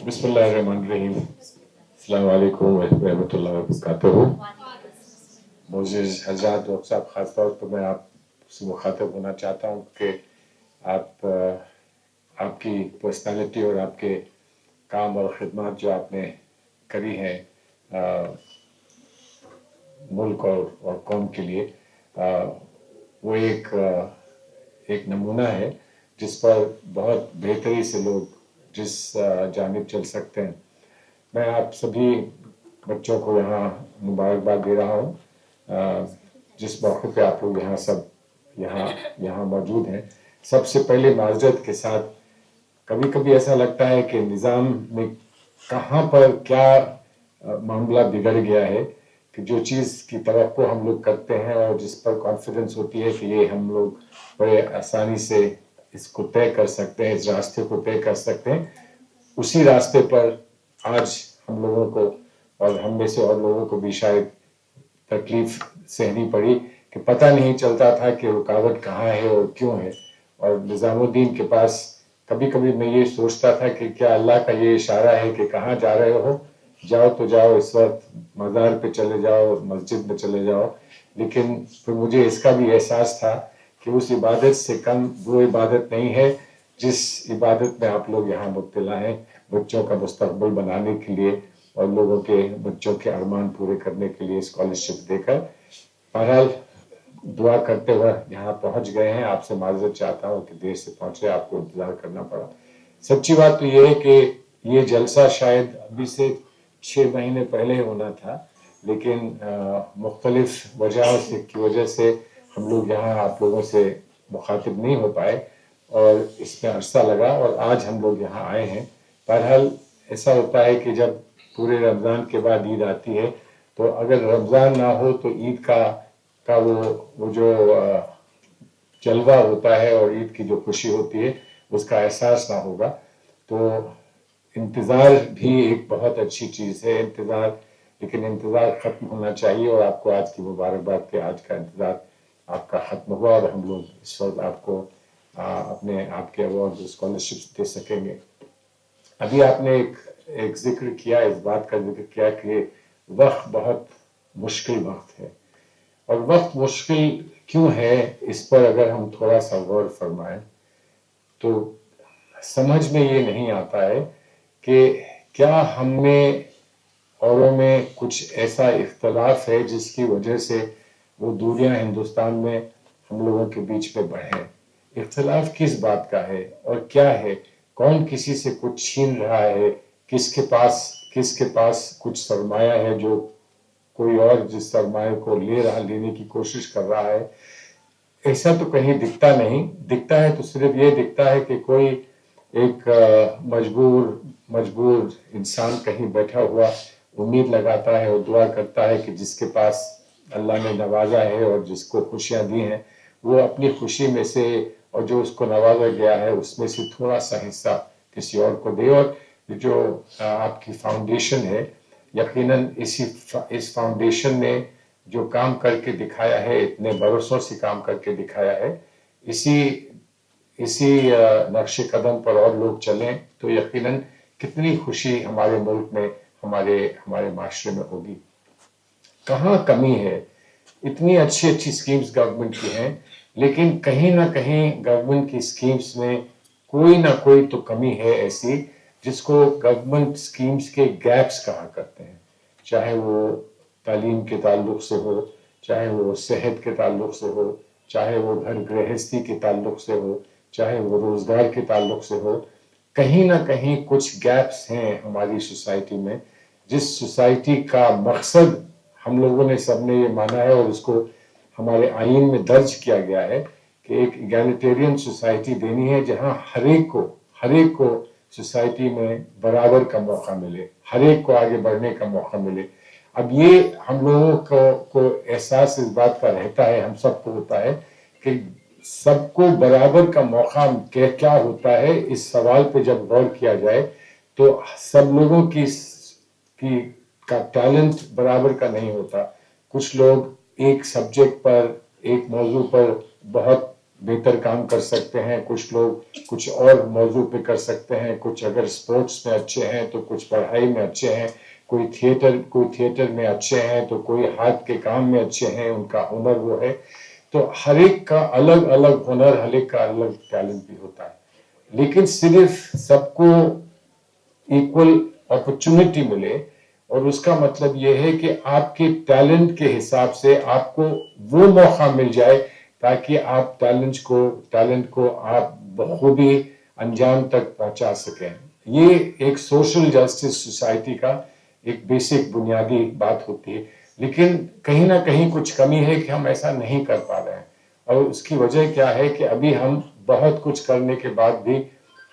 बिस्मिल्लाहिर्रहमानिर्रहीम। अस्सलाम वालेकुम रहमतुल्लाहि व बरकातुहू। मोअज़्ज़िज़ हज़रात और साहब, ख़ास तौर पर मैं आपसे मुखातब होना चाहता हूँ कि आपकी पर्सनालिटी और आपके काम और ख़िदमत जो आपने करी हैं मुल्क और कौम के लिए, वो एक नमूना है जिस पर बहुत बेहतरी से लोग जिस जानिब चल सकते हैं। मैं आप सभी बच्चों को यहाँ मुबारकबाद दे रहा हूँ जिस मौके पे आप लोग यहाँ मौजूद हैं। सबसे पहले माज़रत के साथ, कभी कभी ऐसा लगता है कि निज़ाम में कहाँ पर क्या मामला बिगड़ गया है कि जो चीज़ की तवक्को हम लोग करते हैं और जिस पर कॉन्फिडेंस होती है कि ये हम लोग बड़े आसानी से इसको तय कर सकते हैं, इस रास्ते को तय कर सकते हैं, उसी रास्ते पर आज हम लोगों को और हम में से और लोगों को भी शायद तकलीफ सहनी पड़ी कि पता नहीं चलता था कि रुकावट कहाँ है और क्यों है। और निज़ामुद्दीन के पास कभी कभी मैं ये सोचता था कि क्या अल्लाह का ये इशारा है कि कहाँ जा रहे हो, जाओ तो जाओ, इस वक्त मज़ार पे चले जाओ, मस्जिद में चले जाओ। लेकिन फिर मुझे इसका भी एहसास था कि उस इबादत से कम वो इबादत नहीं है जिस इबादत में आप लोग यहाँ मुब्तला हैं, बच्चों का मुस्तकबिल बनाने के लिए और लोगों के बच्चों के अरमान पूरे करने के लिए स्कॉलरशिप देकर। बहरहाल दुआ करते हुए यहाँ पहुँच गए हैं। आपसे माजरत चाहता हूँ कि देर से पहुँचे, आपको इंतज़ार करना पड़ा। सच्ची बात तो ये है कि ये जलसा शायद अभी से 6 महीने पहले होना था, लेकिन मुख्तलिफ वजहों से की वजह से हम लोग यहाँ आप लोगों से मुखातिब नहीं हो पाए और इसमें अरसा लगा और आज हम लोग यहाँ आए हैं। बहरहाल ऐसा होता है कि जब पूरे रमज़ान के बाद ईद आती है तो अगर रमज़ान ना हो तो ईद का वो जो जलवा होता है और ईद की जो खुशी होती है उसका एहसास ना होगा। तो इंतज़ार भी एक बहुत अच्छी चीज़ है, इंतज़ार, लेकिन इंतज़ार ख़त्म होना चाहिए और आपको आज की मुबारकबाद के आज का इंतज़ार आपका ख़त्म हुआ और हम लोग इस वक्त आपको अपने आपके अवार्ड स्कॉलरशिप्स दे सकेंगे। अभी आपने एक जिक्र किया, इस बात का जिक्र किया कि वक्त बहुत मुश्किल वक्त है, और वक्त मुश्किल क्यों है इस पर अगर हम थोड़ा सा गौर फरमाएं तो समझ में ये नहीं आता है कि क्या हम में औरों में कुछ ऐसा इख्तलाफ है जिसकी वजह से वो दूरियां हिंदुस्तान में हम लोगों के बीच में बढ़े। इख्तलाफ किस बात का है और क्या है? कौन किसी से कुछ छीन रहा है? किसके पास कुछ सरमाया है जो कोई और जिस सरमाए को लेने की कोशिश कर रहा है? ऐसा तो कहीं दिखता नहीं। दिखता है तो सिर्फ ये दिखता है कि कोई एक मजबूर इंसान कहीं बैठा हुआ उम्मीद लगाता है और दुआ करता है कि जिसके पास अल्लाह ने नवाजा है और जिसको खुशियां दी हैं वो अपनी खुशी में से और जो उसको नवाजा गया है उसमें से थोड़ा सा हिस्सा किसी और को दे। और जो आपकी फाउंडेशन है, यकीनन इस फाउंडेशन ने जो काम करके दिखाया है, इतने बरसों से काम करके दिखाया है, इसी नक्शे कदम पर और लोग चलें तो यकीनन कितनी खुशी हमारे मुल्क में, हमारे माशरे में होगी। कहाँ कमी है? इतनी अच्छी स्कीम्स गवर्नमेंट की हैं, लेकिन कहीं ना कहीं गवर्नमेंट की स्कीम्स में कोई ना कोई तो कमी है ऐसी जिसको गवर्नमेंट स्कीम्स के गैप्स कहा करते हैं। चाहे वो तालीम के ताल्लुक से हो, चाहे वो सेहत के ताल्लुक से हो, चाहे वो घर गृहस्थी के ताल्लुक से हो, चाहे वो रोजगार के ताल्लुक से हो, कहीं ना कहीं कुछ गैप्स हैं हमारी सोसाइटी में, जिस सोसाइटी का मकसद हम लोगों ने सबने ये माना है और उसको हमारे आईन में दर्ज किया गया है कि एक इगैलिटेरियन सोसाइटी देनी है जहां हर एक को सोसाइटी में बराबर का मौका मिले, हर एक को आगे बढ़ने का मौका मिले। अब ये हम लोगों को एहसास इस बात का रहता है, हम सबको होता है कि सबको बराबर का मौका क्या होता है। इस सवाल पे जब गौर किया जाए तो सब लोगों का टैलेंट बराबर का नहीं होता। कुछ लोग एक सब्जेक्ट पर, एक मौजू पर बहुत बेहतर काम कर सकते हैं, कुछ लोग कुछ और मौजू पे कर सकते हैं, कुछ अगर स्पोर्ट्स में अच्छे हैं तो कुछ पढ़ाई में अच्छे हैं, कोई थिएटर में अच्छे हैं तो कोई हाथ के काम में अच्छे हैं, उनका हुनर वो है। तो हर एक का अलग अलग हुनर, हर एक का अलग टैलेंट भी होता है, लेकिन सिर्फ सबको इक्वल अपॉर्चुनिटी मिले, और उसका मतलब ये है कि आपके टैलेंट के हिसाब से आपको वो मौका मिल जाए ताकि आप टैलेंट को आप बखूबी अंजाम तक पहुंचा सकें। ये एक सोशल जस्टिस सोसाइटी का एक बेसिक बुनियादी बात होती है, लेकिन कहीं ना कहीं कुछ कमी है कि हम ऐसा नहीं कर पा रहे हैं। और उसकी वजह क्या है कि अभी हम बहुत कुछ करने के बाद भी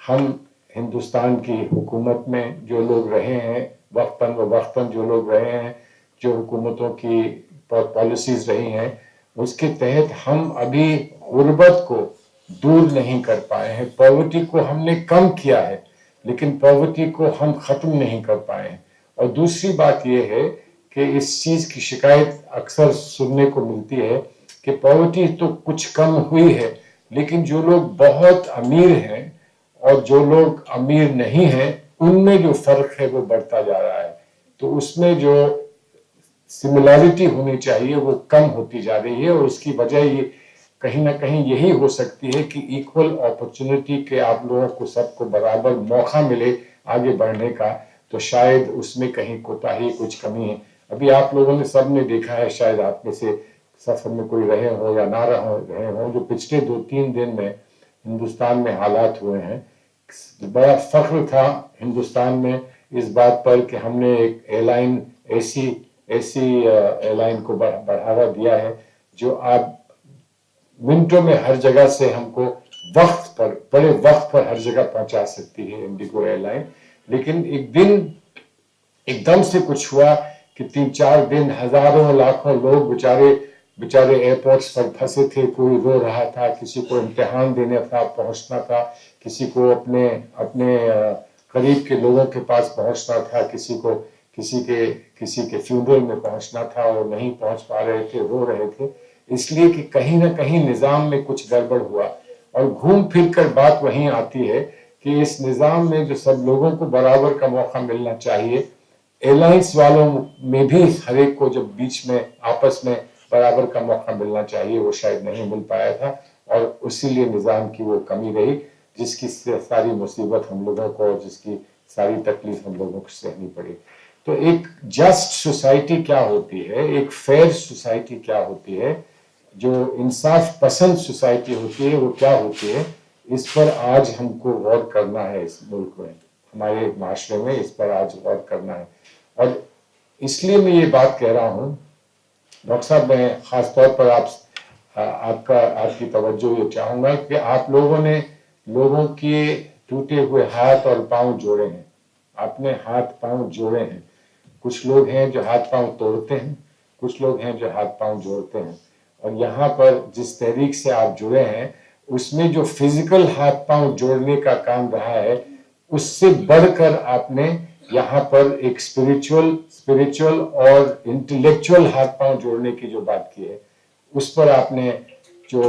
हम हिंदुस्तान की हुकूमत में जो लोग रहे हैं, वक्तन जो लोग रहे हैं, जो हुकूमतों की पॉलिसीज रही हैं, उसके तहत हम अभी गुर्बत को दूर नहीं कर पाए हैं। पॉवर्टी को हमने कम किया है, लेकिन पॉवर्टी को हम खत्म नहीं कर पाए हैं। और दूसरी बात यह है कि इस चीज की शिकायत अक्सर सुनने को मिलती है कि पॉवर्टी तो कुछ कम हुई है, लेकिन जो लोग बहुत अमीर हैं और जो लोग अमीर नहीं हैं, उनमें जो फर्क है वो बढ़ता जा रहा है। तो उसमें जो सिमिलैरिटी होनी चाहिए वो कम होती जा रही है, और उसकी वजह ये कहीं ना कहीं यही हो सकती है कि इक्वल अपॉर्चुनिटी के आप लोगों को सबको बराबर मौका मिले आगे बढ़ने का, तो शायद उसमें कहीं कोताही, कुछ कमी है। अभी आप लोगों ने सबने देखा है, शायद आप में से सफर में कोई रहे हो या ना रहे हो, जो पिछले 2-3 दिन में हिंदुस्तान में हालात हुए हैं। बड़ा फख्र था हिंदुस्तान में इस बात पर कि हमने एक एयरलाइन ऐसी एयरलाइन को बढ़ावा दिया है जो आप मिनटों में हर जगह से हमको बड़े वक्त पर हर जगह पहुंचा सकती है, इंडिगो एयरलाइन। लेकिन एक दिन एकदम से कुछ हुआ कि 3-4 दिन हजारों लाखों लोग बेचारे एयरपोर्ट्स पर फंसे थे। कोई रो रहा था, किसी को इम्तिहान देने था, पहुंचना था, किसी को अपने करीब के लोगों के पास पहुंचना था, किसी के फ्यूनरल में पहुंचना था, और नहीं पहुंच पा रहे थे, रो रहे थे, इसलिए कि कहीं ना कहीं निजाम में कुछ गड़बड़ हुआ। और घूम फिर कर बात वहीं आती है कि इस निजाम में जो सब लोगों को बराबर का मौका मिलना चाहिए, एयरलाइंस वालों में भी हर एक को जब बीच में आपस में बराबर का मौका मिलना चाहिए, वो शायद नहीं मिल पाया था, और इसीलिए निजाम की वो कमी रही, जिसकी सारी मुसीबत हम लोगों को और जिसकी सारी तकलीफ हम लोगों को सहनी पड़ी। तो एक जस्ट सोसाइटी क्या होती है, एक फेयर सोसाइटी क्या होती है, जो इंसाफ पसंद सोसाइटी होती है वो क्या होती है, इस पर आज हमको गौर करना है। इस मुल्क में, हमारे माशरे में इस पर आज गौर करना है। और इसलिए मैं ये बात कह रहा हूँ डॉक्टर साहब, मैं खास तौर पर आपकी तवज्जो ये चाहूंगा कि आप लोगों ने लोगों के टूटे हुए हाथ और पांव जोड़े हैं, आपने हाथ पांव जोड़े हैं। कुछ लोग हैं जो हाथ पांव तोड़ते हैं, कुछ लोग हैं जो हाथ पांव जोड़ते हैं। और यहाँ पर जिस तहरीक से आप जुड़े हैं, उसमें जो फिजिकल हाथ पांव जोड़ने का काम रहा है, उससे बढ़कर आपने यहाँ पर एक स्पिरिचुअल और इंटेलेक्चुअल हाथ पांव जोड़ने की जो बात की है, उस पर आपने जो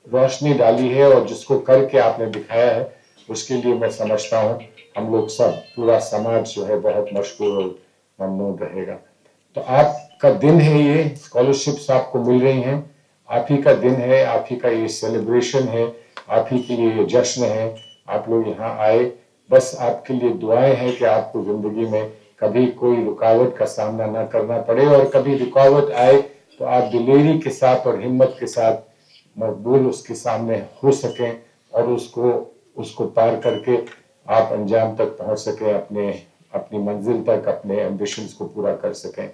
रोशनी डाली है और जिसको करके आपने दिखाया है, उसके लिए मैं समझता हूँ हम लोग सब, पूरा समाज जो है बहुत मशहूर और ममनून रहेगा। तो आपका दिन है, ये स्कॉलरशिप्स आपको मिल रही हैं, आप ही का दिन है, आप ही का ये सेलिब्रेशन है, आप ही के लिए ये जश्न है। आप लोग यहाँ आए, बस आपके लिए दुआएं हैं कि आपको जिंदगी में कभी कोई रुकावट का सामना ना करना पड़े, और कभी रुकावट आए तो आप दिलेरी के साथ और हिम्मत के साथ मकबूल उसके सामने हो सकें, और उसको पार करके आप अंजाम तक पहुंच सकें, अपनी मंजिल तक, अपने एम्बिशंस को पूरा कर सकें।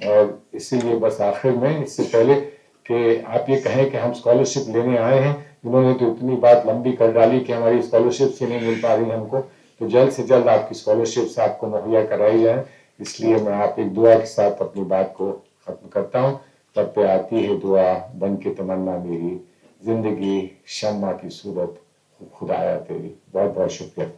और इसीलिए बस आखिर में, इससे पहले कि आप ये कहें कि हम स्कॉलरशिप लेने आए हैं, इन्होंने तो इतनी बात लंबी कर डाली कि हमारी स्कॉलरशिप से नहीं मिल पा रही हमको, तो जल्द से जल्द आपकी स्कॉलरशिप आपको मुहैया कराई जाए। इसलिए मैं आप एक दुआ के साथ अपनी बात को खत्म करता हूँ। तब पे आती है दुआ बन के तमन्ना मेरी, जिंदगी शम्मा की सूरत खुदाया तेरी। बहुत बहुत शुक्रिया।